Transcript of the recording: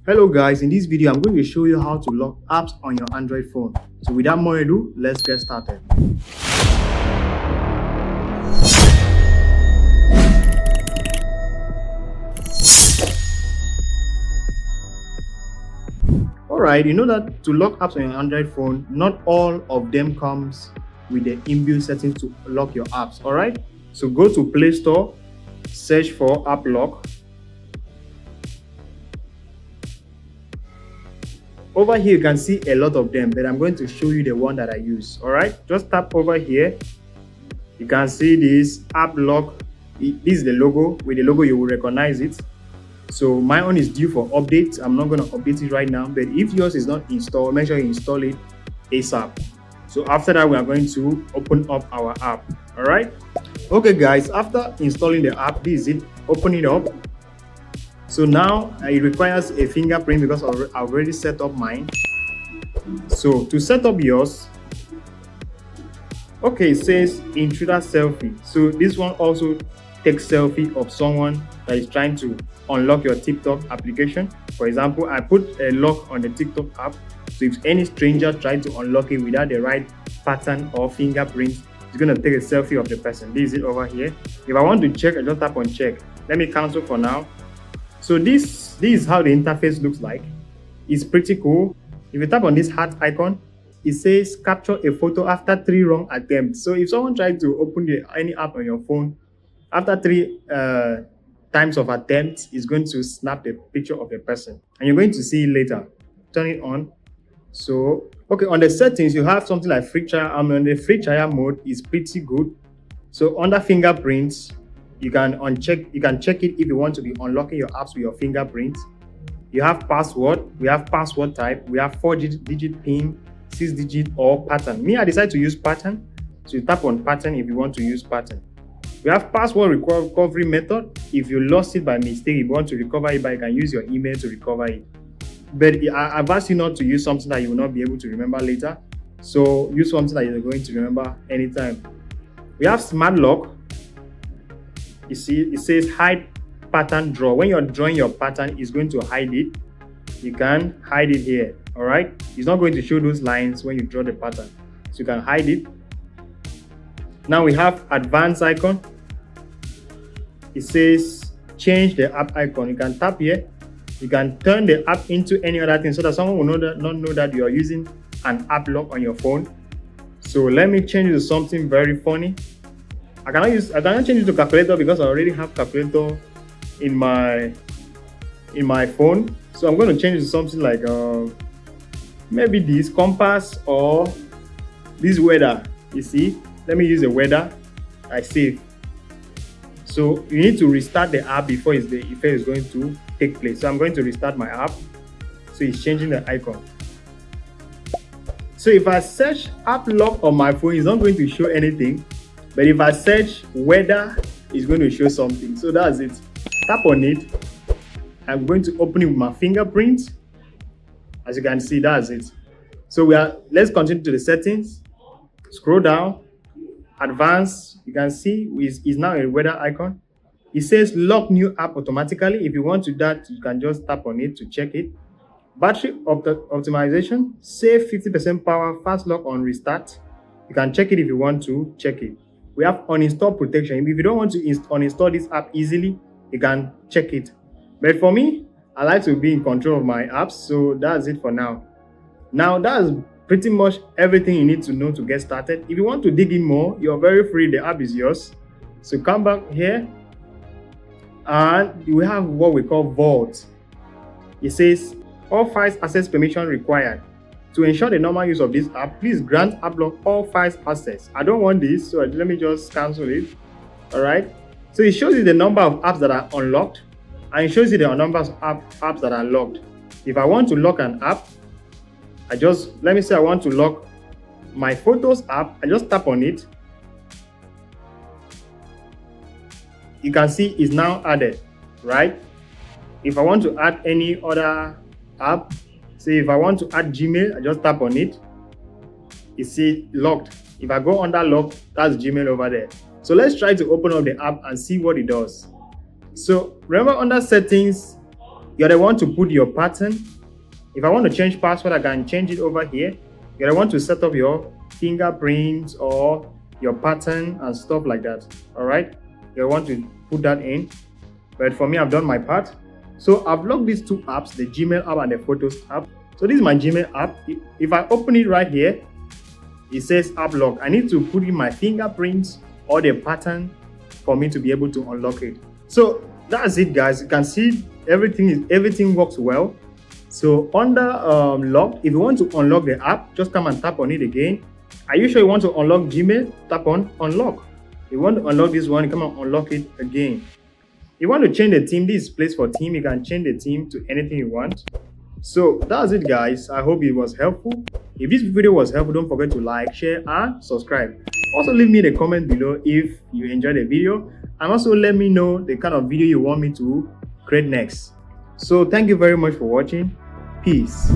Hello guys, in this video I'm going to show you how to lock apps on your Android phone. So without more ado, let's get started. Alright, you know that to lock apps on your Android phone, not all of them comes with the inbuilt settings to lock your apps. Alright, so go to Play Store, search for App Lock. Over here, you can see a lot of them, but I'm going to show you the one that I use. All right, just tap over here. You can see this app lock. This is the logo. With the logo, you will recognize it. So my own is due for update. I'm not going to update it right now, but if yours is not installed, make sure you install it ASAP. So after that, we are going to open up our app. All right. Okay, guys. After installing the app, this is it. Open it up. So now it requires a fingerprint because I've already set up mine. So to set up yours, okay, it says intruder selfie. So this one also takes selfie of someone that is trying to unlock your TikTok application. For example, I put a lock on the TikTok app. So if any stranger tries to unlock it without the right pattern or fingerprint, it's going to take a selfie of the person. This is it over here. If I want to check, I just tap on check. Let me cancel for now. So this is how the interface looks like. It's pretty cool. If you tap on this heart icon, it says capture a photo after 3 wrong attempts. So if someone tries to open any app on your phone, after 3 times of attempts, it's going to snap the picture of the person. And you're going to see it later. Turn it on. So, okay, on the settings, you have something like free trial. On the free trial mode, is pretty good. So under fingerprints, you can check it if you want to be unlocking your apps with your fingerprint. You have password. We have password type. We have 4-digit PIN, 6-digit or pattern. Me, I decide to use pattern. So you tap on pattern if you want to use pattern. We have password recovery method. If you lost it by mistake, if you want to recover it, you can use your email to recover it. But I advise you not to use something that you will not be able to remember later. So use something that you're going to remember anytime. We have smart lock. You see, it says hide pattern draw. When you're drawing your pattern, it's going to hide it. You can hide it here. All right, it's not going to show those lines when you draw the pattern, so you can hide it. Now we have advanced icon. It says change the app icon. You can tap here. You can turn the app into any other thing so that someone will not know that you are using an app lock on your phone. So let me change it to something very funny. I cannot change it to calculator because I already have calculator in my phone. So I'm going to change it to something like maybe this compass or this weather. You see, let me use the weather. I save. So you need to restart the app before the effect is going to take place. So I'm going to restart my app. So it's changing the icon. So if I search app lock on my phone, it's not going to show anything. But if I search weather, it's going to show something. So that's it. Tap on it. I'm going to open it with my fingerprint. As you can see, that's it. So let's continue to the settings. Scroll down. Advanced. You can see is now a weather icon. It says lock new app automatically. If you want to do that, you can just tap on it to check it. Battery optimization. Save 50% power. Fast lock on restart. You can check it if you want to check it. We have uninstall protection. If you don't want to uninstall this app easily, you can check it. But for me, I like to be in control of my apps. So that's it for now. Now that's pretty much everything you need to know to get started. If you want to dig in more, you're very free. The app is yours. So come back here and we have what we call vault. It says all files access permission required. To ensure the normal use of this app, please grant app lock all files access. I don't want this, so let me just cancel it. All right. So it shows you the number of apps that are unlocked, and it shows you the number of apps that are locked. If I want to lock an app, let me say I want to lock my photos app. I just tap on it. You can see it's now added, right? If I want to add any other app, say if I want to add Gmail, I just tap on it. It says locked. If I go under lock, that's Gmail over there. So let's try to open up the app and see what it does. So remember under settings, You're the one to put your pattern. If I want to change password, I can change it over here. You're the one to set up your fingerprints or your pattern and stuff like that. All right, you want to put that in. But for me, I've done my part. So I've logged these two apps, the Gmail app and the Photos app. So this is my Gmail app. If I open it right here, it says app lock. I need to put in my fingerprints or the pattern for me to be able to unlock it. So that's it, guys. You can see everything works well. So under lock, if you want to unlock the app, just come and tap on it again. Are you sure you want to unlock Gmail? Tap on unlock. If you want to unlock this one, come and unlock it again. If you want to change the theme, this is place for theme. You can change the theme to anything you want. So that's it, guys. I hope it was helpful. If this video was helpful, don't forget to like, share and subscribe. Also leave me the comment below if you enjoyed the video, and also let me know the kind of video you want me to create next. So thank you very much for watching. Peace.